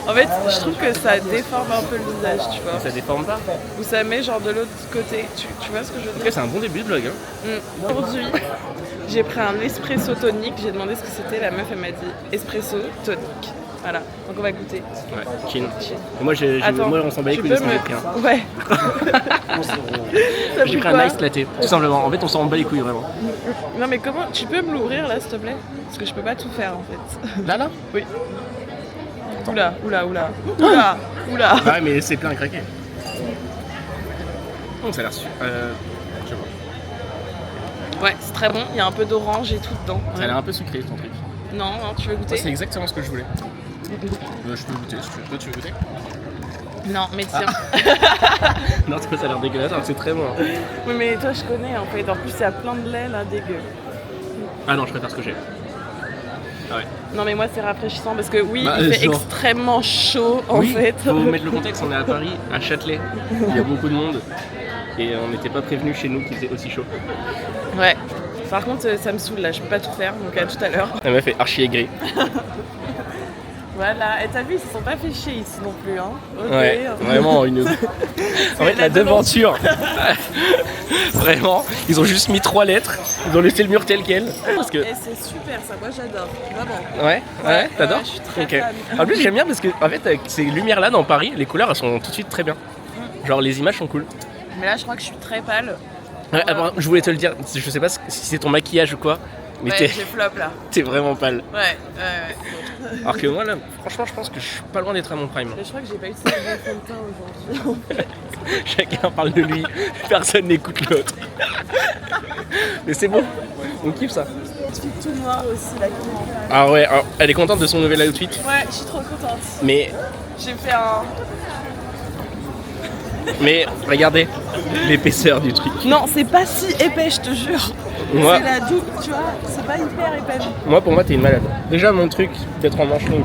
En fait, je trouve que ça déforme un peu le visage, tu vois. Ça déforme pas. Ou ça met genre de l'autre côté, tu vois ce que je veux Ok, dire? c'est un bon début de vlog. Aujourd'hui, j'ai pris un espresso tonique, j'ai demandé ce que c'était, la meuf elle m'a dit espresso tonique. Voilà, donc on va goûter. Ouais, chin. Et moi, moi, on s'en bat les couilles de ce qu'on a pris. Ouais. J'ai pris un ice latte, tout simplement. En fait, on s'en bat les couilles vraiment. Non mais comment, tu peux me l'ouvrir là s'il te plaît? Parce que je peux pas tout faire en fait. Là Oui. Oula. Ouais, mais c'est plein à craquer. Oh, ça a l'air super. Je sais pas. Ouais, c'est très bon, il y a un peu d'orange et tout dedans. Ça a l'air un peu sucré ton truc. Non, tu veux goûter? Ouais, c'est exactement ce que je voulais. Je peux goûter si tu veux. Toi, tu veux goûter? Non, mais tiens. Non, ça a l'air dégueulasse, alors que c'est très bon. Oui, mais toi, je connais en fait. En plus, il y a plein de lait là, dégueu. Ah non, je préfère ce que j'ai. Ah ouais. Non, mais moi, c'est rafraîchissant parce que oui, Bah, il fait genre... extrêmement chaud en oui, fait. Faut mettre le contexte, on est à Paris, à Châtelet. Il y a beaucoup de monde. Et on n'était pas prévenus chez nous qu'il faisait aussi chaud. Ouais. Par contre, ça me saoule là, je peux pas tout faire, donc à tout à l'heure. Elle m'a fait archi aigri. Voilà, et t'as vu, ils se sont pas fait chier ici non plus, hein. Okay. Ouais, vraiment une... En fait, la devanture, vraiment, ils ont juste mis 3 lettres, ils ont laissé le mur tel quel. Parce que... Et c'est super ça, moi j'adore, vraiment. Ouais, t'adores? Je suis très fan. En plus, j'aime bien parce que, en fait, avec ces lumières-là dans Paris, les couleurs, elles sont tout de suite très bien. Genre, les images sont cool. Mais là, je crois que je suis très pâle. Ouais, je voulais te le dire, je sais pas si c'est ton maquillage ou quoi, mais ouais, j'ai flop là. T'es vraiment pâle. Ouais. Alors que moi là, franchement, je pense que je suis pas loin d'être à mon prime. Mais je crois que j'ai pas utilisé mon fond de teint aujourd'hui. Chacun parle de lui, personne n'écoute l'autre. Mais c'est bon, on kiffe ça. Outfit tout noir aussi là. Ah ouais, alors, elle est contente de son nouvel outfit. Ouais, je suis trop contente. Mais j'ai fait un... Mais regardez l'épaisseur du truc. Non, c'est pas si épais, je te jure. Moi, c'est la double, tu vois, c'est pas hyper épais. Moi, pour moi, t'es une malade. Déjà, mon truc d'être en manche longue,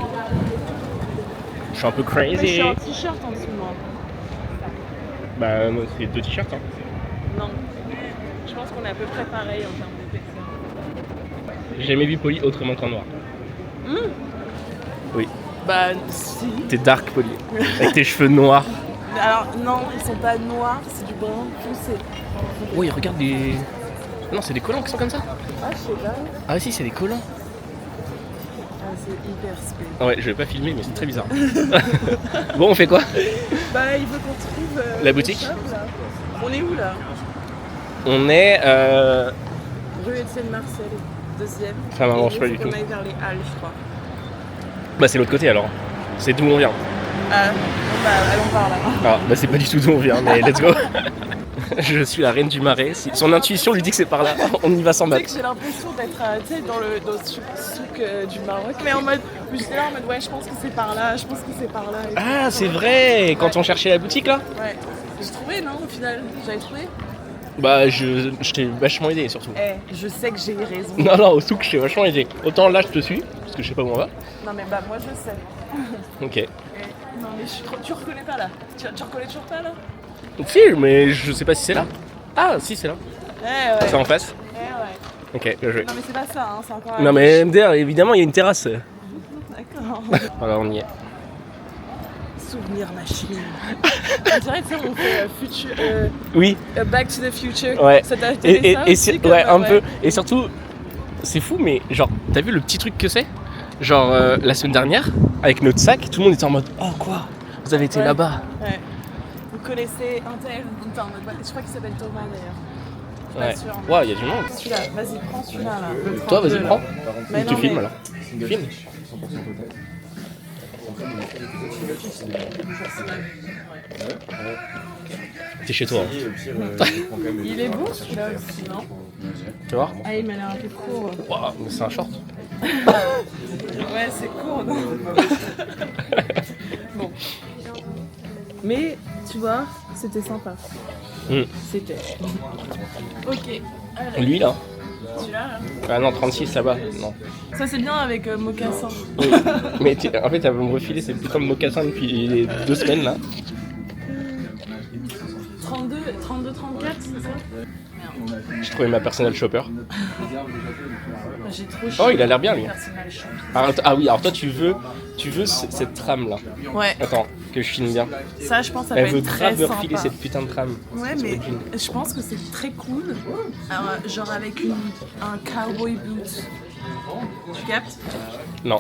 je suis un peu crazy. Mais je suis en t-shirt en dessous, moi. Bah, moi, c'est 2 t-shirts. Hein. Non, je pense qu'on est à peu près pareil en termes d'épaisseur. J'ai jamais vu Polly autrement qu'en noir. Oui. Bah, si. T'es dark, Polly. Avec tes cheveux noirs. Alors, non, ils sont pas noirs, c'est du brun foncé. Oui, regarde des... Non, c'est des collants qui sont comme ça. Ah, je sais pas. Ah si, c'est des collants. Ah, c'est hyper spé. Ouais, je vais pas filmer, mais c'est très bizarre. Bon, on fait quoi? Bah, il faut qu'on trouve... la boutique shop, là. On est où, là? On est... Rue Étienne Marcel, 2e. Ça m'arrange pas du tout. On aille vers les Halles, je crois. Bah, c'est l'autre côté, alors. C'est d'où on vient. Ah, bon, bah, allons par là. Ah, bah c'est pas du tout d'où on vient, mais let's go. Je suis la reine du marais. Si son intuition lui dit que c'est par là, on y va sans Tu sais battre. que j'ai l'impression d'être dans le souk du Maroc. Mais en mode, j'étais là en mode, ouais, je pense que c'est par là, je pense que c'est par là. Ah, c'est vrai. Quand on cherchait la boutique, là. Ouais. J'ai trouvé, non, au final? J'avais trouvé? Bah, je t'ai vachement aidé, surtout. Je sais que j'ai eu raison. Non, au souk, je t'ai vachement aidé. Autant là, je te suis, parce que je sais pas où on va. Non, mais bah, moi, je sais. Ok. Non, mais je suis trop... Tu reconnais pas, là? Tu reconnais toujours pas, là? Si, mais je sais pas si c'est là. Ah, si, c'est là. Ouais. C'est en face. Ouais. Ok, bien joué. Non, mais c'est pas ça, hein, c'est encore... Non, mais MDR, évidemment, il y a une terrasse. D'accord. Voilà, on y est. Souvenir machine. On dirait, tu sais, on fait future... Oui. Back to the Future. Ouais. Ça t'a été ça aussi, comme, ouais, un peu. Et surtout, c'est fou, mais genre, t'as vu le petit truc que c'est? Genre, la semaine dernière, avec notre sac, tout le monde était en mode « Oh, quoi? Vous avez été là-bas ?» Ouais. Vous connaissez un tel? Attends, je crois qu'il s'appelle Thomas, d'ailleurs. Ouais. Waouh, il y a du monde. Celui-là, vas-y, prends celui-là, là. Toi, vas-y, prends. Mais tu non, filmes, mais... alors. Filme. T'es chez toi. Hein. Il est beau, celui-là aussi, non? Tu vois? Ah, il m'a l'air un peu court. Waouh, mais c'est un short. Ouais, c'est court, non? Bon. Mais, tu vois, c'était sympa. C'était. Ok. Allez. Lui, là? Celui-là, là? Ah non, 36 là-bas. Non. Ça, c'est bien avec mocassin. Oui. Mais en fait, elle va me refiler ces putains de mocassins depuis 2 semaines, là. 32, 34, c'est ça? Merde. J'ai trouvé ma personal shopper. J'ai trop Oh, il a l'air bien, lui. Personnel shopper. Ah oui, alors toi, tu tu veux cette trame là. Ouais, Attends, que je filme bien. ça je pense que ça Elle peut veut être très grave me refiler sympa. cette putain de trame. Ouais, sur mais le jean. je pense que c'est très cool. Alors, genre avec un cowboy boot. Tu captes? Non,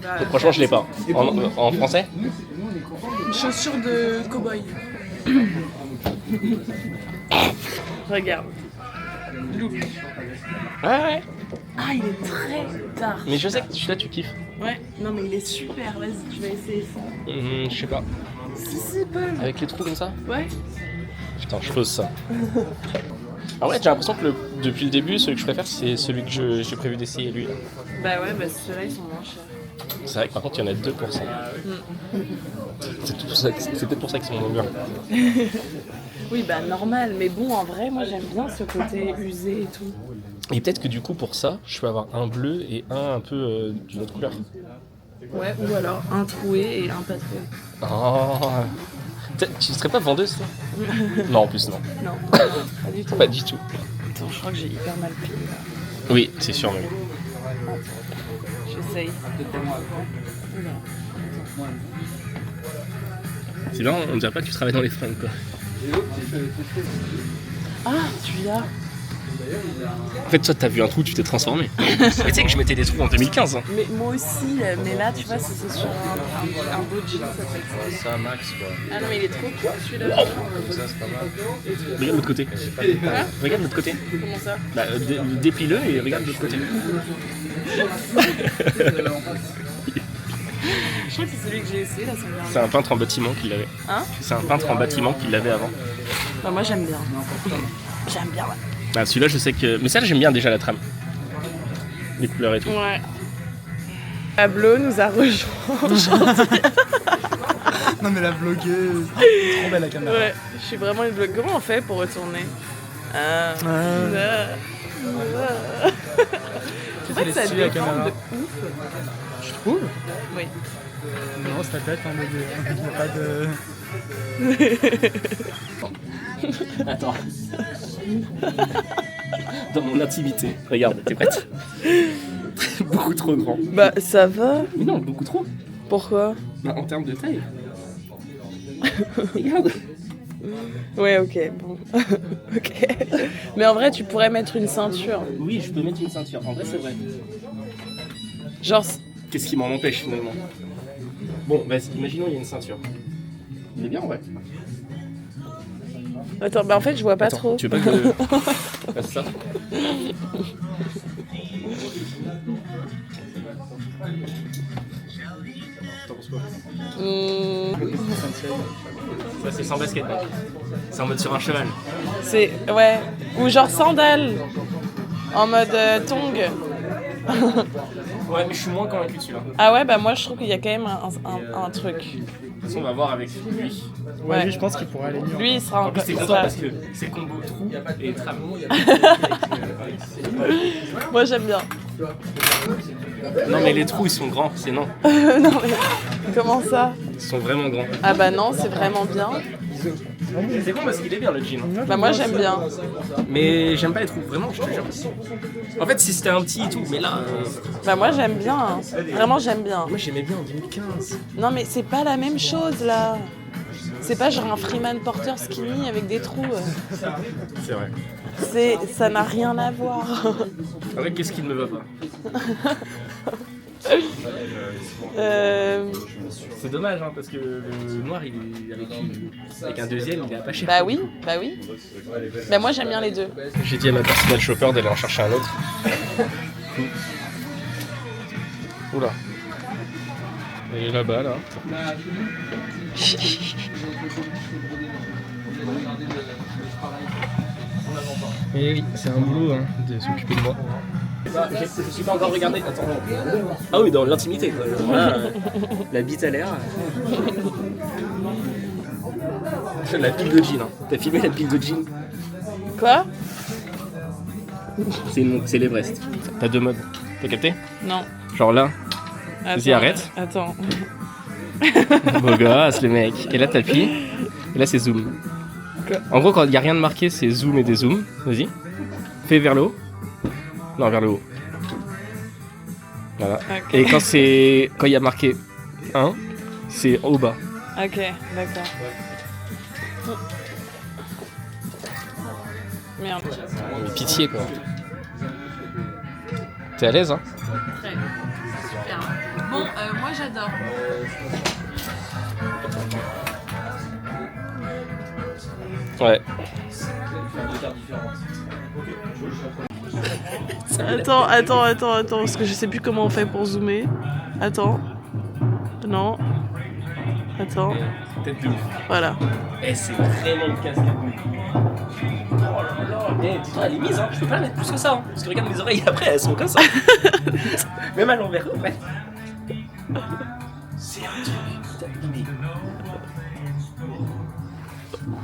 Bah, franchement je l'ai pas. En français? chaussures de cowboy. Regarde. Look. Ouais. Ah, il est très dark. Mais je sais que celui-là tu kiffes. Ouais, non mais il est super, vas-y, tu vas essayer ça. Je sais pas. Si, Paul. Avec les trous comme ça? Ouais. Putain, je pose ça. Ah ouais, j'ai l'impression que depuis le début, celui que je préfère, c'est celui que j'ai prévu d'essayer, lui. Là. Bah ouais, bah ceux-là ils sont moins chers. C'est vrai que par contre, il y en a 2%. C'est peut-être pour ça qu'ils sont moins bien. Oui, bah normal, mais bon, en vrai, moi j'aime bien ce côté usé et tout. Et peut-être que du coup, pour ça, je peux avoir un bleu et un peu d'une autre couleur. Ouais, ou alors un troué et un pas troué. Oh. Tu serais pas vendeuse, toi? Non, en plus, non. Non, pas du tout. Pas du tout. Attends, je crois que j'ai hyper mal plié là. Oui, c'est sûr, même. J'essaye. Oula. C'est bien, on dirait pas que tu travailles dans les fringues, quoi. Ah, celui-là. En fait, toi, t'as vu un trou, tu t'es transformé. Mais tu sais que je mettais des trous en 2015. Hein. Mais moi aussi, mais là, tu vois, c'est sur un beau jean, ça fait ça. Ça, max, quoi. Ah non, mais il est trop cool celui-là. Ça, c'est pas mal. Regarde l'autre côté. Regarde l'autre côté. Comment ça? Bah, déplie-le et regarde l'autre côté. Je crois que c'est celui que j'ai essayé, là, ça me vient. C'est un peintre en bâtiment qui l'avait. Hein? C'est un peintre en bâtiment qui l'avait avant. Bah, moi, j'aime bien. J'aime bien, ouais. Bah, celui-là, je sais que. Mais ça, j'aime bien déjà la trame. Les couleurs et tout. Ouais. Pablo nous a rejoint. Non mais la blogueuse, trop belle la caméra. Ouais, je suis vraiment une blogue. Comment on fait pour retourner? C'est vrai que ça stylé, la déforme caméra. de ouf. Je trouve. Oui. Non, c'est la tête, hein, mais il n'y a pas de... Attends. Dans mon intimité. Regarde, t'es prête? Beaucoup trop grand. Bah, ça va. Mais non, beaucoup trop. Pourquoi? Bah, en termes de taille. Regarde. Ouais, ok, bon. Ok. Mais en vrai, tu pourrais mettre une ceinture. Oui, je peux mettre une ceinture. En vrai, c'est vrai. Genre, Qu'est-ce qui m'en empêche finalement? Bon, vas-y, imaginons il y a une ceinture. Il est bien, ouais. attends, bah en fait, je vois pas Attends, trop. tu veux pas que je fasse ça? T'en penses quoi? Ça, c'est sans basket, mec. C'est en mode sur un cheval. C'est. Ouais. Ou genre sandales. En mode tongue. Ouais, mais je suis moins convaincu de celui-là. De Ah ouais, bah moi, je trouve qu'il y a quand même un truc. toute façon, on va voir avec lui. Ouais. Lui, je pense qu'il pourrait aller mieux. Lui, il sera En plus, c'est il content sera- parce que c'est combo trou et trame. Moi, j'aime bien. Non, mais les trous, ils sont grands, c'est non. Non, mais. Comment ça? Ils sont vraiment grands. Ah bah non, c'est vraiment bien. C'est bon parce qu'il est bien le jean. Bah moi, j'aime bien. Mais j'aime pas les trous, vraiment, je te jure. En fait, si c'était un petit et tout, mais là. Bah moi, j'aime bien. Hein. Vraiment, j'aime bien. Moi, j'aimais bien en 2015. Non, mais c'est pas la même chose, là. C'est pas genre un Freeman Porter skinny avec des trous. C'est vrai. Ça n'a rien à voir. En vrai, qu'est-ce qui ne me va pas? C'est dommage, hein, parce que le noir, il est avec un deuxième, il est pas cher. Bah oui, bah oui. Bah moi, j'aime bien les deux. J'ai dit à ma personal shopper d'aller en chercher un autre. Oula. Et là-bas, là. Et oui, c'est un boulot hein, de s'occuper de moi. Je suis pas encore regardé. Attends. Ah oui, dans l'intimité. Quoi. Là, la bite à l'air. La pile de jean. Hein. T'as filmé la pile de jean? Quoi? C'est l'Everest. T'as deux modes. T'as capté? Non. Genre là, Attends, vas-y, arrête. Attends. Beau gosse, le mec. Et là, t'appuies. Et là, c'est zoom. Quoi? En gros, quand il n'y a rien de marqué, c'est zoom et dézoom. Vas-y. Fais vers le haut. Non, vers le haut. Voilà. Ok. Et quand il y a marqué 1, c'est au bas. Ok, d'accord. Merde. Mais pitié quoi. T'es à l'aise hein? Très. Super. Bon, moi j'adore. Ouais. Attends, parce que je sais plus comment on fait pour zoomer. Attends. Non. Attends. Tête de ouf. Voilà. Et c'est vraiment une casse. Oh là là. Eh, dis-toi, elle est mise hein. Je peux pas la mettre plus que ça hein. Parce que regarde mes oreilles après, elles sont comme ça. Même à l'envers, ouais. C'est un truc.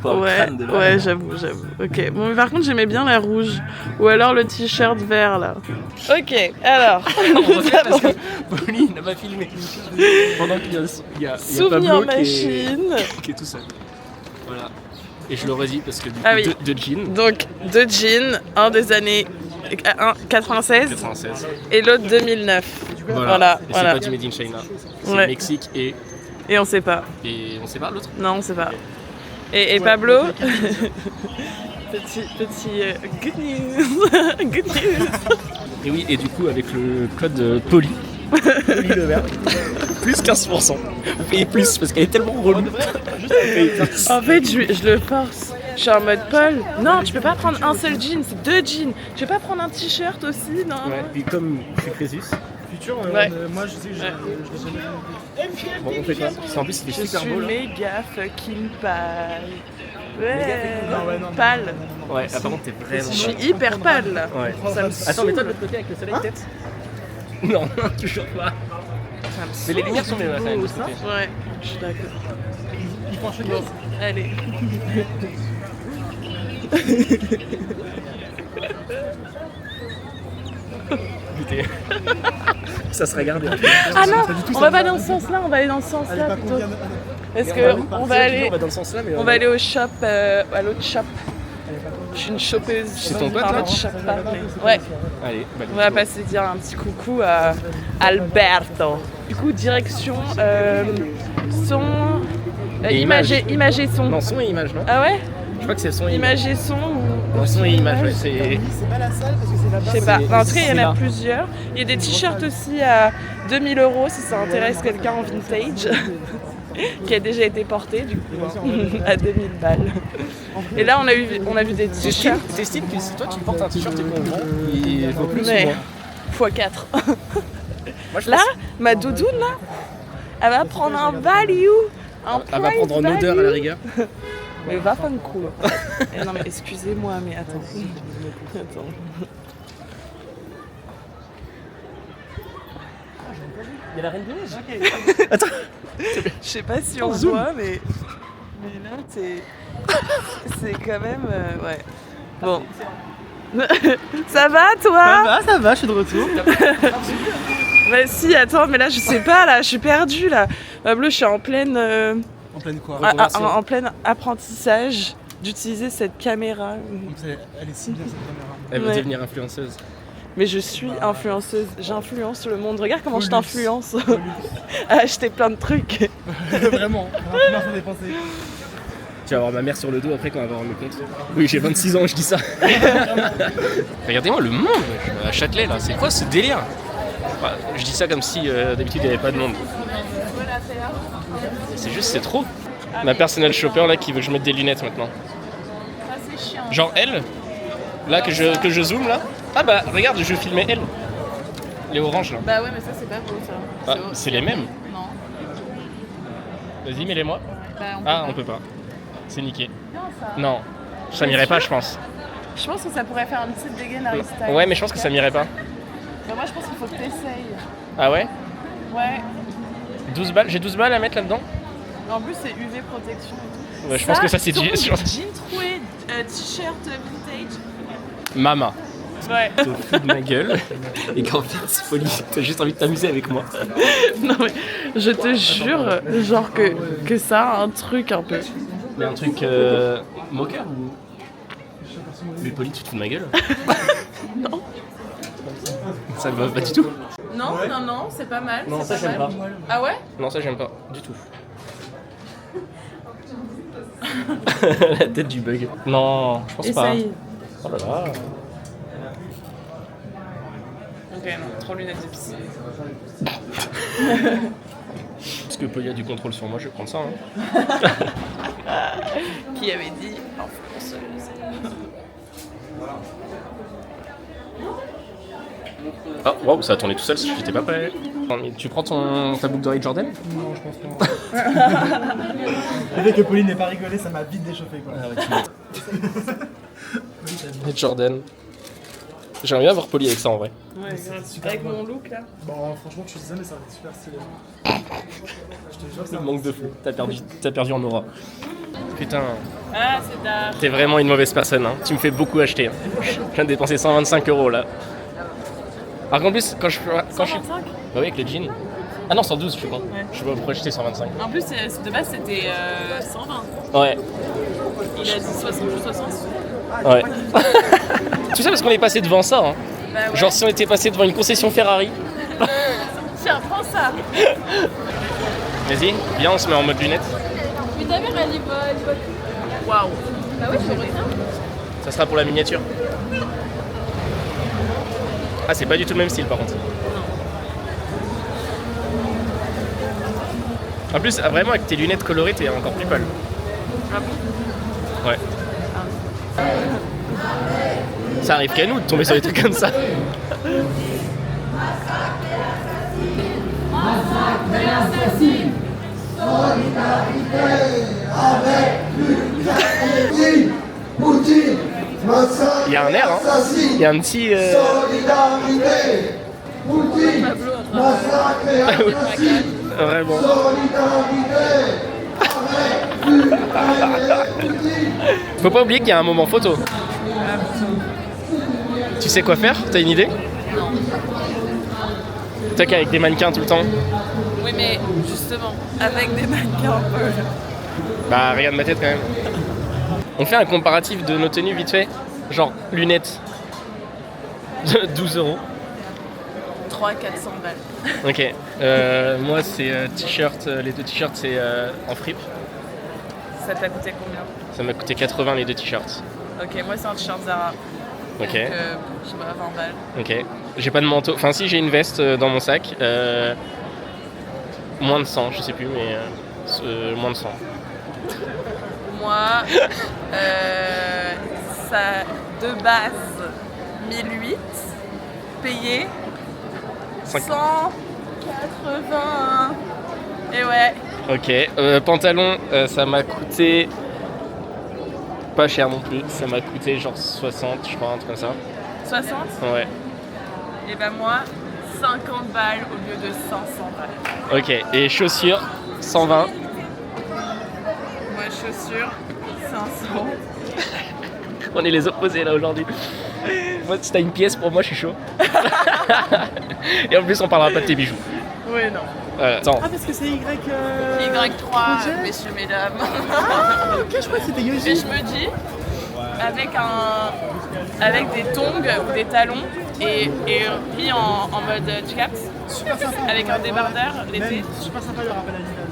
Ouais, j'avoue. Ok. Bon, mais par contre, j'aimais bien la rouge. Ou alors le t-shirt vert, là. Ok, alors. Parce que Pauline n'a pas filmé. Pendant qu'il y a Souvenir Pablo machine. qui est tout seul. Voilà. Et je le redis parce que du coup, Ah oui. deux jeans. Donc, deux jeans, un des années 96 96. et l'autre 2009. Voilà. Et c'est pas du Made in China. C'est Ouais. Mexique et Et on sait pas. on sait pas l'autre. Non, on sait pas. Et Pablo, petit good news. Good news. Et oui, et du coup, avec le code Poli le vert, plus 15%. Vous payez plus parce qu'elle est tellement relou. En fait, je le force. Je suis en mode Paul. Non, tu peux pas prendre un seul jean, c'est deux jeans. Tu peux pas prendre un t-shirt aussi, non? Ouais, et comme je suis Crésus, Futur, Ouais. moi je sais que je l'ai jamais vu. bon, on fait quoi? Parce qu'en plus, c'était Je super suis beau là. méga fucking pâle. Méga Ouais, fucking- non, ouais, non, pâle. Ouais, ah, par contre, t'es vraiment. Je suis hyper pâle là. Ouais. Ça me Attends, mais toi de saoule. l'autre côté avec le soleil, peut-être? Non, toujours pas. Ça me Mais les saoule. lumières sont mieux là, quand même, de ce côté. Ouais, je suis d'accord. Il prend chez Bon, allez. Putain. Ça se regarde. Ah non, du tout, on ça va me pas va. dans ce sens-là, on va aller dans ce sens-là pas plutôt. combien Parce Et que on va aller, dans le sens là, mais on va aller au shop, à l'autre shop. Je suis une chopeuse. Chez ton pote, là, Pardon, non je chope pas, mais- Ouais, Allez, bah, on va passer dire un petit coucou à Alberto. Du coup, direction son. Et Imagé son. Non, son et image, non? Ah ouais? Je crois que c'est son et image. Imagé son ou. Non, son et image, ouais, c'est. C'est pas la salle parce que c'est là-bas. Je sais pas. C'est- En tout cas, il y en c'est a là. plusieurs. Il y a des t-shirts aussi à 2000 € si ça intéresse quelqu'un en vintage. Qui a déjà été porté du coup à 2000 balles. Et là on a vu des t-shirts T'estimes que si toi tu portes un t-shirt et qu'on le vend, il vaut plus mais souvent. x4. Moi je Là, pense ma doudoune là, elle va prendre un value. elle va prendre en odeur à la rigueur. Mais va pas me cool. Non mais excusez-moi mais attends. Attends. Il y a la reine des neiges. Je sais pas si on voit mais là c'est quand même ouais. Bon. Ça va toi? Ça va, je suis de retour. Bah si, attends, mais là je sais pas, là je suis perdue là. Pablo, je suis en pleine, En pleine quoi? en plein apprentissage d'utiliser cette caméra. Elle est si bien cette caméra. Elle va Ouais. devenir influenceuse. Mais je suis influenceuse, j'influence le monde. Regarde comment je t'influence à acheter plein de trucs. Vraiment, vraiment faut dépenser. Tu vas avoir ma mère sur le dos après quand elle va avoir mes comptes. Oui, j'ai 26 ans, je dis ça. Regardez-moi le monde à Châtelet là, c'est quoi ce délire? Bah, je dis ça comme si d'habitude il n'y avait pas de monde. C'est juste, c'est trop. Ma personnel shopper là qui veut que je mette des lunettes maintenant. Ça c'est chiant. Genre elle, là que je zoome là. Ah bah regarde, je filmais elle. Les oranges là. Bah ouais, mais ça c'est pas beau ça. Ah, c'est les mêmes. Non. Vas-y, mets-les-moi. Bah, Ah, on peut pas. C'est niqué. Non, ça. Non, ça m'irait pas, je pense. Je pense que ça pourrait faire une petite dégaine Harry Styles. Ouais, mais je pense que ça m'irait pas. Mais moi je pense qu'il faut que t'essayes. Ah ouais? Ouais. 12 balles, j'ai 12 balles à mettre là-dedans? En plus c'est UV protection et tout. Ouais, je pense que ça c'est surtout, du. jean troué, t-shirt vintage. Mama. Ouais. Te fous de ma gueule. Et qu'en fait, c'est folie. T'as juste envie de t'amuser avec moi. Non mais je te jure, genre que ça a un truc un peu. Mais un truc moqueur ou. Mais Polly, tu te fous de ma gueule? Non. Ça me va pas du tout. Non, non, c'est pas mal. Non, c'est ça j'aime mal. pas. Ah ouais? Non, ça j'aime pas, du tout. La tête du bug. Non, je pense pas. Essaye. Oh là là. Ok, non, trop lunettes de piscine. Parce que Polly a du contrôle sur moi, je vais prendre ça. Hein. Qui avait dit influenceuse. Ah, waouh, ça a tourné tout seul, j'étais pas prêt. Tu prends ta boucle d'oreille Jordan? Non, je pense pas. Le fait que Pauline n'ait pas rigolé, ça m'a vite déchauffé quoi. Ah ouais, tu Jordan. J'aimerais bien voir Polly avec ça en vrai. Ouais, avec mon look là. Bon, franchement, tu dis ça, mais ça va être super stylé. Je te jure, ça Le manque de flou, t'as perdu en aura. Putain, Ah, c'est tard. t'es vraiment une mauvaise personne, hein. Tu me fais beaucoup acheter. Hein. Je viens de dépenser 125 € là. Alors qu'en plus, quand je suis. 125. Bah oui, avec le jean. Ah non, 112, je suis con. Ouais. Je sais pas pourquoi j'étais 125. En plus, de base, c'était 120. Ouais, Il a dit 60 ou 60. ouais. Tu sais, parce qu'on est passé devant ça, hein. Bah ouais. Genre si on était passé devant une concession Ferrari. Tiens, prends ça. Vas-y, viens, on se met en mode lunettes. Mais ta mère, elle y va. Waouh. Bah ouais, j'aurais bien. Ça sera pour la miniature. Ah, c'est pas du tout le même style par contre. En plus, vraiment avec tes lunettes colorées, t'es encore plus pâle. Ah bon? Ouais. Ça arrive qu'à nous de tomber sur des trucs comme ça. Il y a un air, hein. Il y a un petit. Vraiment. Faut pas oublier qu'il y a un moment photo. Tu sais quoi faire? T'as une idée? T'as qu'avec des mannequins tout le temps. Oui, mais justement, avec des mannequins un peu. Bah regarde ma tête quand même. On fait un comparatif de nos tenues vite fait. Genre lunettes. 12 €. 300-400 balles. Ok. Moi c'est t-shirt. Les deux t-shirts c'est en fripe. Ça t'a coûté combien? Ça m'a coûté 80 les deux t-shirts. Ok, moi c'est un t-shirt Zara. Ok. Donc, je sais pas, 20 balles. Ok. J'ai pas de manteau. Enfin si j'ai une veste dans mon sac. Moins de 100, je sais plus, mais moins de 100. Moi, ça de base 1008, payé 180. Et ouais. Ok. Pantalon, ça m'a coûté pas cher non plus. Ça m'a coûté genre 60, je crois, un truc comme ça. 60. Ouais. Et ben moi, 50 balles au lieu de 500 balles. Ok. Et chaussures, 120. Moi, chaussures, 500. On est les opposés là aujourd'hui. Moi, si t'as une pièce pour moi, je suis chaud. Et en plus, on parlera pas de tes bijoux. Oui, non. Attends. Ah, parce que c'est Y. Y3, messieurs, mesdames. Ah, ok, je crois que c'était Yoji. Et je me dis, avec des tongs ou des talons et mis en mode chaps, Super sympa. avec un débardeur l'été. Même super sympa le rappel à l'image.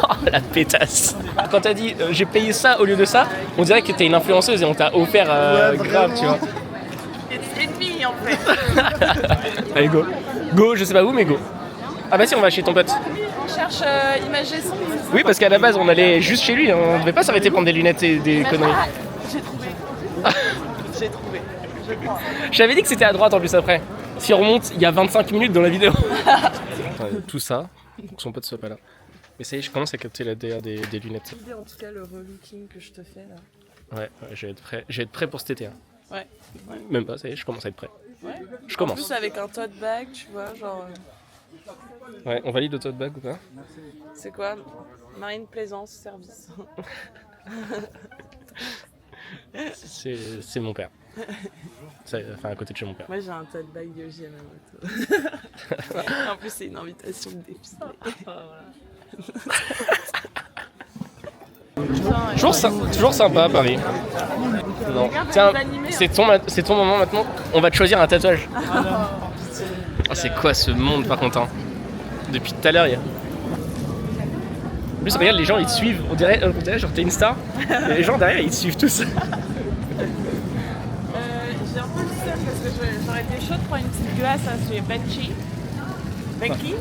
Oh, la pétasse. Quand t'as dit j'ai payé ça au lieu de ça, on dirait que t'es une influenceuse et on t'a offert Ouais, grave, tu vois. It's me en fait. Allez, go. Go, je sais pas où, mais go. Ah bah si, on va chez ton pote. On cherche Imagé son. Oui, parce qu'à la base, on allait juste chez lui. On devait pas s'arrêter prendre des lunettes et des conneries. J'ai trouvé. J'ai trouvé. Je crois. J'avais dit que c'était à droite en plus après. Si on remonte, il y a 25 minutes dans la vidéo. Tout ça, pour que son pote soit pas là. Mais ça y est, je commence à capter la DR des lunettes. L'idée en tout cas le relooking que je te fais là. Ouais, je vais être prêt. Je vais être prêt pour cet été. Hein. Ouais. Même pas, ça y est, je commence à être prêt. Ouais. Je En commence. plus avec un tote bag, tu vois, genre. Ouais, on valide le tote bag ou pas? C'est quoi? Marine Plaisance Service. C'est mon père. Enfin, à côté de chez mon père. Moi j'ai un tote bag Yoji à ma moto. En plus c'est une invitation de défiler. Toujours sympa Paris. Non. Tiens, c'est ton moment maintenant. On va te choisir un tatouage. Oh, c'est quoi ce monde par contre hein. Depuis tout à l'heure, il y a... En plus, regarde, les gens ils te suivent. On dirait genre t'es une star. Et les gens derrière ils te suivent tous. J'ai un peu le seum parce que j'aurais été chaude pour une petite glace à chez Benchy. Benchy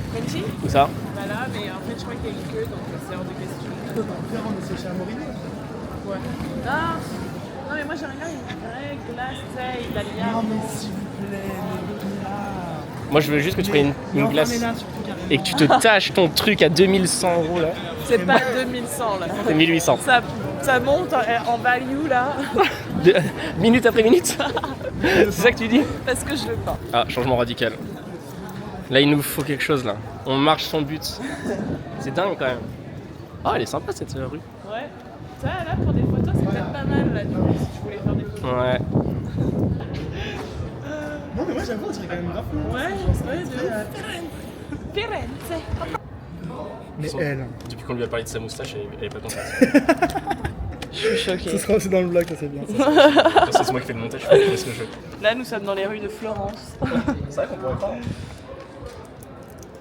Où ça? Voilà, mais en fait je crois qu'il y a une queue donc c'est hors de question. Faire de chez Amorino. Ouais. Non mais moi j'aimerais bien une vraie glace, tu sais, italienne. Non mais s'il vous plaît, mais là. Moi je veux juste que tu prennes une glace et que tu te tâches ton truc à 2100 € là. C'est pas 2100 là. C'est 1800. Ça monte en value là. Minute après minute. C'est ça que tu dis? Parce que je veux pas. Ah, changement radical. Là, il nous faut quelque chose là. On marche son but. C'est dingue quand même. Ah, elle est sympa cette rue. Ouais. Ça, là, pour des photos, c'est peut-être pas mal là, du coup, si tu voulais faire des photos. Ouais. Non mais moi j'avoue, on dirait quand même grave. Ouais, Firenze. Mais elle. Depuis qu'on lui a parlé de sa moustache, elle est pas contente. Je suis choquée. Ce sera aussi dans le vlog, ça c'est bien. C'est moi qui fais le montage, je fais ce que je veux. Là, nous sommes dans les rues de Florence. C'est vrai qu'on pourrait pas.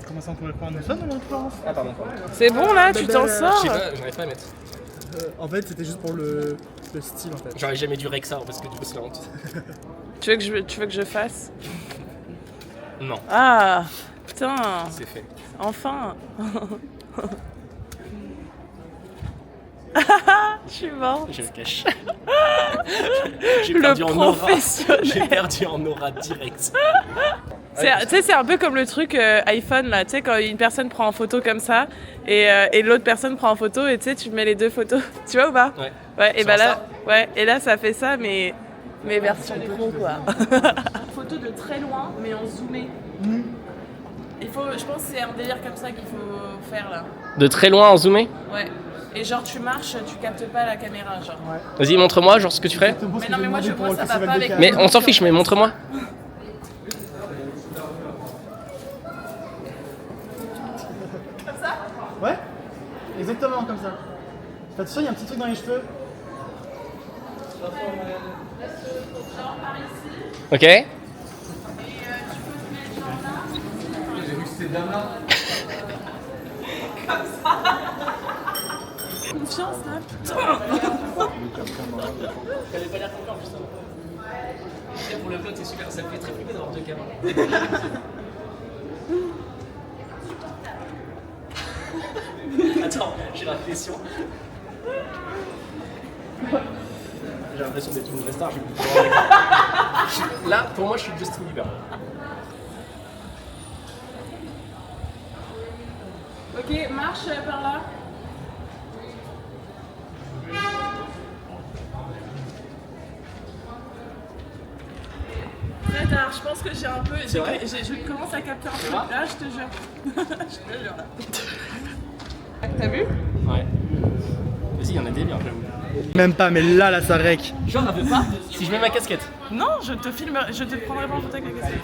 Comment ça on pourrait prendre une sonne dans Florence? Ah, pardon. C'est bon là, tu t'en Je sors? sais pas, j'arrive pas à mettre. En fait c'était juste pour le style en fait. J'aurais jamais dû Rexar parce que du coup c'est la honte. Tu veux que je fasse? Non, Ah, putain, c'est fait. enfin. Je suis morte. Je me cache. Le professionnel. J'ai perdu en aura direct. Tu sais, c'est un peu comme le truc iPhone là, tu sais, quand une personne prend en photo comme ça et l'autre personne prend en photo et tu sais, tu mets les deux photos, tu vois ou pas? Ouais. Ouais, et Sur bah là, Insta ouais, et là ça fait ça, mais version pro quoi. Photo de très loin, mais en zoomé. Il faut, je pense que c'est un délire comme ça qu'il faut faire là. De très loin en zoomé? Ouais. Et genre tu marches, tu captes pas la caméra, genre. Vas-y, montre-moi genre ce que tu ferais. Mais non, mais moi je vois ça va pas avec. Mais on s'en fiche, mais montre-moi. Ouais. Exactement comme ça. T'as sûr il y a un petit truc dans les cheveux? Ok. J'ai vu que c'était Dana. Comme ça. Confiance là, putain. Elle est pas l'air confiante justement. Pour le vlog c'est super, ça fait très flipper d'avoir deux caméras. Attends, j'ai l'impression. J'ai l'impression d'être une vraie star, Là, pour moi, je suis Justin Bieber. Ok, marche par là. Très tard, je pense que j'ai un peu. C'est vrai Je commence à capter un peu. Là, je te jure. Je te jure là. T'as vu? Ouais. Vas-y, il y en a des biens, j'avoue. Même pas, mais là ça rec. Genre, un peu pas si je mets ma casquette. Non, je te filmerai, je te prendrai pas en photo avec la casquette.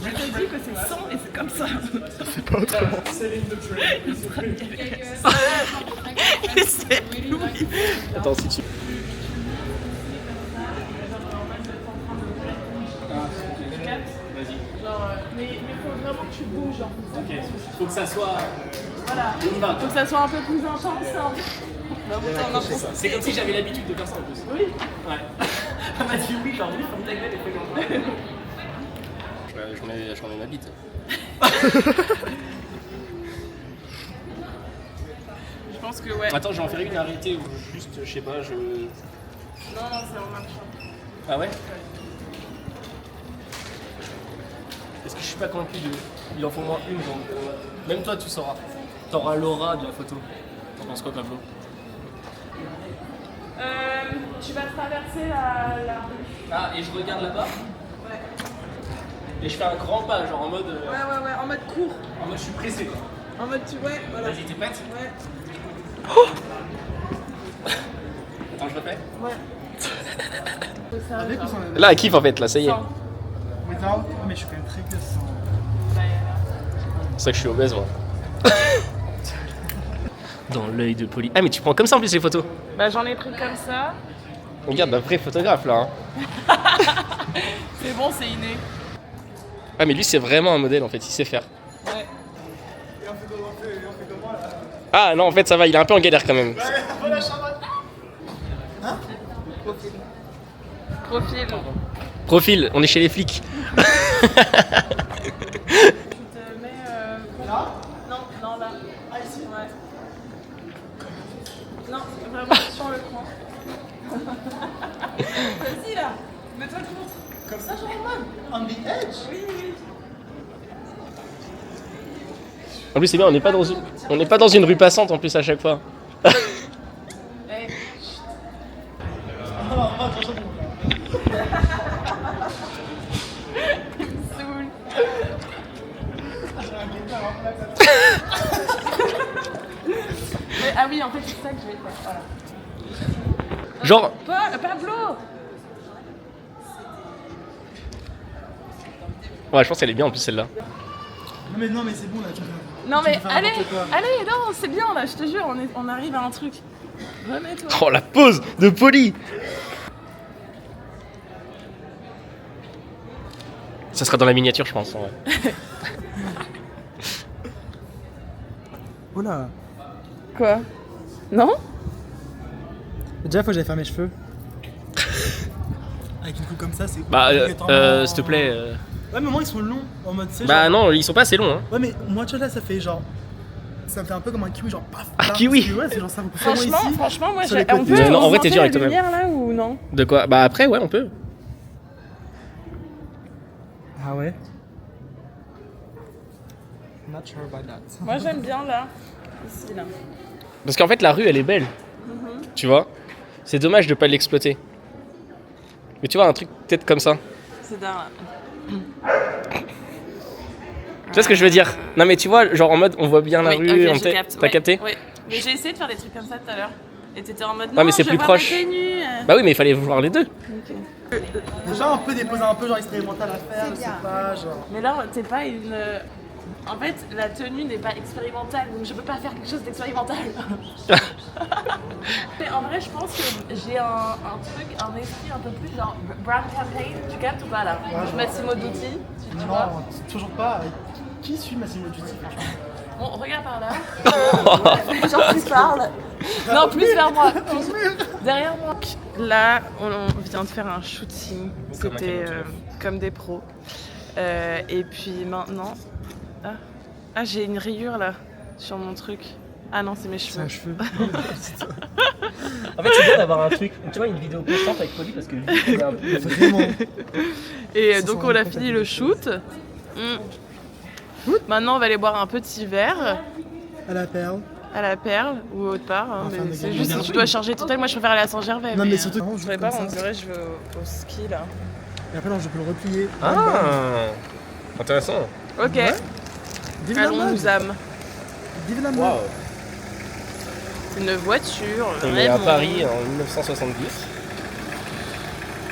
Je t'ai dit que c'est 100 et c'est comme ça. C'est pas autrement. Il s'est loué. Attends, si tu. Genre, mais faut vraiment que tu bouges. Genre. Ok, faut que ça soit. Voilà. Faut que ça soit un peu plus intense. Hein. C'est comme si j'avais l'habitude de faire ça en plus. Oui. Ouais. Elle m'a dit oui, genre oui, comme ta gueule et fais comme ça. Je remets ma bite. Je pense que ouais. Attends, je vais en faire une arrêtée ou juste, je sais pas, je. Non, c'est en marchant. Ah ouais? Parce que je suis pas convaincu de. Il en faut au moins une, donc. Même toi, tu sauras. T'auras l'aura de la photo. T'en penses quoi, Pablo? Tu vas traverser la rue. Ah, et je regarde là-bas? Ouais. Et je fais un grand pas, genre en mode. Ouais, en mode court. En mode je suis pressé quoi. En mode tu. Ouais, voilà. Vas-y, t'es prête? Ouais. Attends, je refais? Ouais. Avec ou sans la Là, elle kiffe en fait, là, ça y est. Without? Mais je suis quand même très classe sans. C'est ça que je suis obèse, moi. Dans l'œil de Polly. Ah, mais tu prends comme ça en plus les photos. Bah, j'en ai pris comme ça. Regarde, un vrai photographe là. Hein. C'est bon, c'est inné. Ah mais lui c'est vraiment un modèle en fait, il sait faire. Ouais. Ah non en fait ça va, il est un peu en galère quand même. Profil. Profil, on est chez les flics. Tu te mets là? Non, là. Ah ici? Ouais. Non, vraiment sur le coin. Vas-y là, mets-toi le contre. Comme ça, Jean-Roman? On the edge? Oui. En plus c'est bien, on n'est pas dans une rue passante en plus à chaque fois. Hey. Saoul. Mais, ah oui, en fait, c'est ça que je vais faire. Voilà. Genre, Pablo! ouais je pense qu'elle est bien en plus celle-là. Non mais c'est bon là, tu peux. Non mais faire allez, n'importe quoi. allez, non, c'est bien là, je te jure, on arrive à un truc. Remets-toi. Oh la pose de Polly. Ça sera dans la miniature je pense. Ouais. Oula. Quoi? Non? Déjà, faut que j'aille faire mes cheveux. Avec une coupe comme ça, c'est. Bah obligatoirement- s'il te plaît. Ouais, mais moi ils sont longs en mode. tu sais, Bah genre- non, ils sont pas assez longs hein. Ouais, mais moi, tu vois, là, ça fait genre. Ça me fait un peu comme un kiwi, genre paf. Ah, paf, kiwi. parce que, ouais, c'est genre ça beaucoup plus long ici. Franchement, moi, sur les on côtés. peut Non, en vrai, t'es augmenter dur avec la toi-même. lumière là ou non? De quoi? Bah après ouais on peut. Ah ouais? Not sure about that. Moi, j'aime bien là. Ici, là. Parce qu'en fait la rue elle est belle. Tu vois? C'est dommage de pas l'exploiter. Mais tu vois un truc peut-être comme ça. C'est dingue là. Tu vois ce que je veux dire? Non mais tu vois, genre en mode on voit bien la Oui, rue, ok, on je t'a- capte. t'as Ouais, capté? Oui. Mais j'ai essayé de faire des trucs comme ça tout à l'heure. Et t'étais en mode Ouais, mais c'est je plus vois proche. ma tenue. Bah oui mais il fallait voir les deux. Ok. Déjà, on peut déposer un peu genre expérimental à faire, je sais pas, genre. Mais là, t'es pas une. En fait, la tenue n'est pas expérimentale, donc je peux pas faire quelque chose d'expérimental. Mais en vrai, je pense que j'ai un truc, un esprit un peu plus genre brand campaign. Tu captes ou pas là? Massimo Dutti, tu vois? Non, toujours pas. Qui suit Massimo Dutti? Bon, regarde par là. Genre, tu parles. Non, plus vers moi. Plus derrière moi. Là, on vient de faire un shooting. C'était comme des pros. Et puis maintenant. Ah, j'ai une rayure là sur mon truc. Ah non, c'est mes C'est cheveux. un cheveu. En fait c'est bien d'avoir un truc, tu vois une vidéo constante avec Polly parce que c'est un peu... Vraiment. Et Ça donc sent on a la fini le shoot. Maintenant on va aller boire un petit verre À la perle. à la Perle ou autre part. Hein, Enfin, mais des c'est gars, juste si tu dois charger total. Moi je préfère aller à Saint-Gervais. Non, mais surtout, je je sais pas, comme on ça. dirait je vais au ski là. Et après, non, je peux le replier. Ah intéressant. Ok, Vive la allons mode. nous âmes. Vive la mode. Waouh. Une voiture. On est à vraiment. Paris en 1970.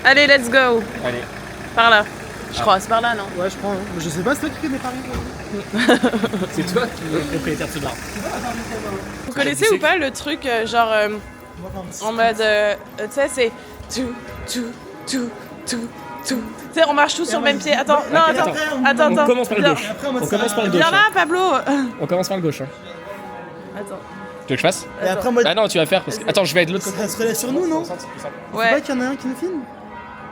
Allez, let's go. Allez. Par là. Je crois, c'est par là, non? Ouais, je crois. Hein. Je sais pas, c'est toi qui fais mes paris. C'est toi qui es propriétaire de ce bar. Vous connaissez ou pas le truc genre en mode tu sais c'est tout. Tu sais on marche tous sur le même pied. Attends, non attends. Attends. On commence par le Viens. gauche. Après, en mode On commence par le gauche. Viens là Pablo. On commence par le gauche. Hein. Attends. Tu veux que je fasse? Et après, en mode. Ah non, tu vas faire parce que... Attends, je vais être de l'autre côté. Ça se relève sur nous, non? C'est Ouais. pas qu'il y en a un qui nous filme?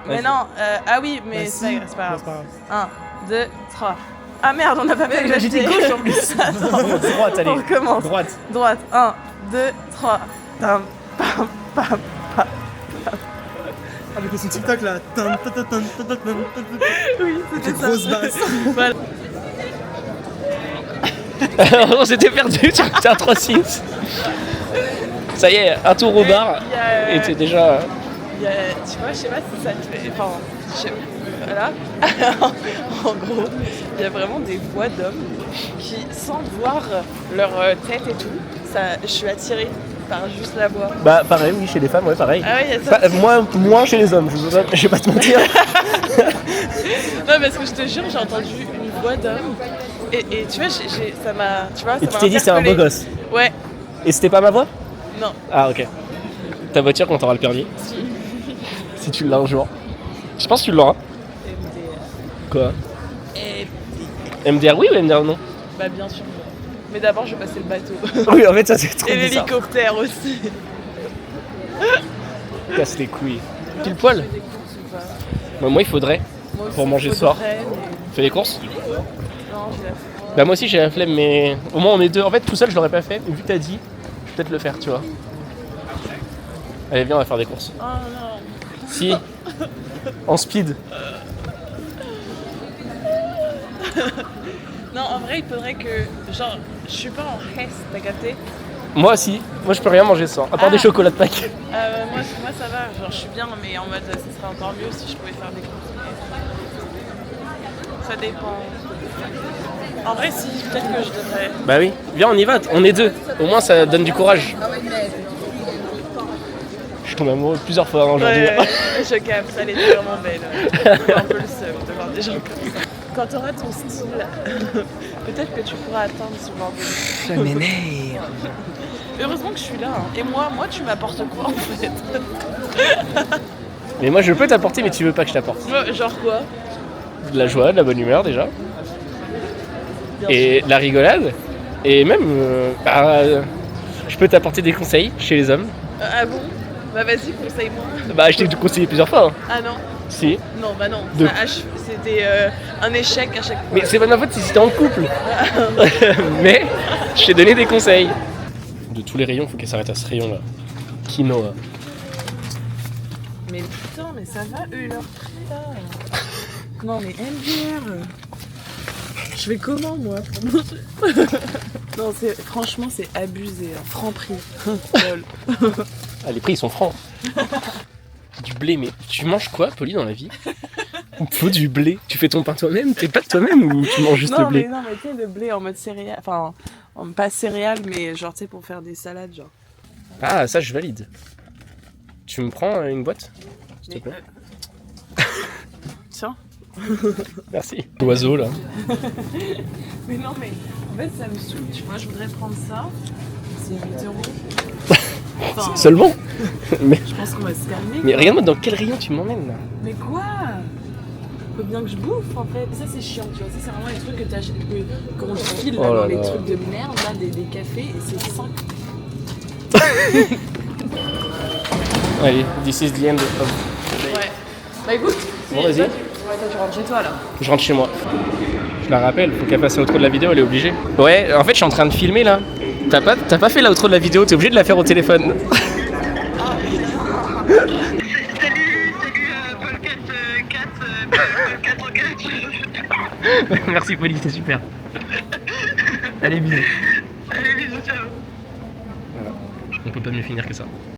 Mais non, ah oui, mais Bah, c'est si. pas grave. Bah, c'est pas grave. 1, 2, 3. Ah merde, on n'a pas fait le J'ai dit pied. gauche en plus. Droite, allez. On recommence. Droite. Droite. 1, 2, 3. Tam, pam, pam. Avec son TikTok là. Oui, c'était ça. Grosse basse. Voilà. On s'était perdu sur un 3 6. Ça y est, un tour au bar. Il y a, Et t'es déjà... il y a- tu vois, je sais pas si ça te fait. Enfin, voilà. En gros, il y a vraiment des voix d'hommes qui, sans voir leur tête et tout, ça, je suis attirée par juste la voix. Bah pareil, oui, chez les femmes, ouais, pareil. Ah ouais, il y a ça. Moi, moins chez les hommes, je vais pas te mentir. Non, parce que je te jure, j'ai entendu une voix d'homme. Et tu vois, ça m'a. Tu vois, ça Et tu m'a t'es dit c'est un beau interpellée. gosse. Ouais, Et c'était pas ma voix? non. Ah ok. Ta voiture quand t'auras le permis. Si tu l'as un jour. Je pense que tu l'auras. Quoi? Et MDR oui ou MDR non? Bah bien sûr. Mais d'abord je vais passer le bateau. Oui, en fait, ça c'est trop Et bizarre. l'hélicoptère aussi. Casse les couilles. Pile poil. Bah, moi, il faudrait. Moi aussi, Pour manger ce faudrait, soir. mais- Fais des courses? Non, j'ai la flemme. Bah, moi aussi, j'ai la flemme, mais au moins on est deux. En fait, tout seul, je l'aurais pas fait. Mais vu que t'as dit, je vais peut-être le faire, tu vois. Allez, viens, on va faire des courses. Oh non. Si. En speed. Non, en vrai, il faudrait que. Genre, je suis pas en reste, t'as capté? Moi aussi. Moi, je peux rien manger sans. À part des chocolats de Pâques. Moi ça va, genre je suis bien, mais en mode ça serait encore mieux si je pouvais faire des courses. Mais ça dépend. En vrai, si, peut-être que je devrais. Bah oui. Viens, on y va. On est deux. Au moins, ça donne du courage. Je suis tombé amoureux plusieurs fois hein, aujourd'hui. Ouais, je capte, elle était vraiment belle. J'ai un peu le seum de voir des gens comme ça. Quand tu auras ton style, peut-être que tu pourras atteindre ce genre de. Ça m'énerve. Heureusement que je suis là. Hein. Et moi, tu m'apportes quoi en fait? Mais moi, je peux t'apporter, mais tu veux pas que je t'apporte. Genre quoi? De la joie, de la bonne humeur déjà. Et de la rigolade. Et même, je peux t'apporter des conseils chez les hommes. Ah bon? Bah vas-y, conseille-moi. Bah, je t'ai conseillé plusieurs fois. Hein. Ah non? Si. Non, bah non. De- C'était un échec à chaque fois. Mais c'est pas ma faute si c'était en couple. Mais je t'ai donné des conseils. De tous les rayons, faut qu'elle s'arrête à ce rayon là. Quinoa. Mais putain, mais ça va eux leur prix là. Non mais MDR. Je vais comment moi pour manger? Non, franchement c'est abusé, hein. Franc prix. Lol. Ah, les prix ils sont francs. Du blé, mais tu manges quoi, Polly, dans la vie? Il faut du blé. Tu fais ton pain toi-même? Tes pâtes toi-même ou tu manges juste le blé? Non mais tu sais le blé en mode céréales, enfin pas céréales mais genre tu sais pour faire des salades genre. Ah, ça je valide. Tu me prends une boîte, s'il te plaît? Tiens. Merci. L'oiseau là. Mais non mais en fait ça me saoule, tu vois, je voudrais prendre ça. C'est 8 €. Enfin, Seulement? Mais, je pense qu'on va se calmer. mais quoi. regarde-moi dans quel rayon tu m'emmènes là. Mais quoi? Faut bien que je bouffe en fait. Ça c'est chiant, tu vois. Ça c'est vraiment les trucs que t'achètes, qu'on file là, Oh là dans les là. trucs de merde, là, des cafés, et c'est 5. Allez, this is the end of... Ouais. Bah écoute, Bon, vas-y. toi, tu rentres chez toi là. Je rentre chez moi. Je la rappelle, faut qu'elle fasse l'outro de la vidéo, elle est obligée. Ouais, en fait je suis en train de filmer là. T'as pas fait l'outro de la vidéo, t'es obligé de la faire au téléphone. Salut Paul 4. Merci Polly, c'est super. Allez, bisous. Allez, bisous, ciao. On peut pas mieux finir que ça.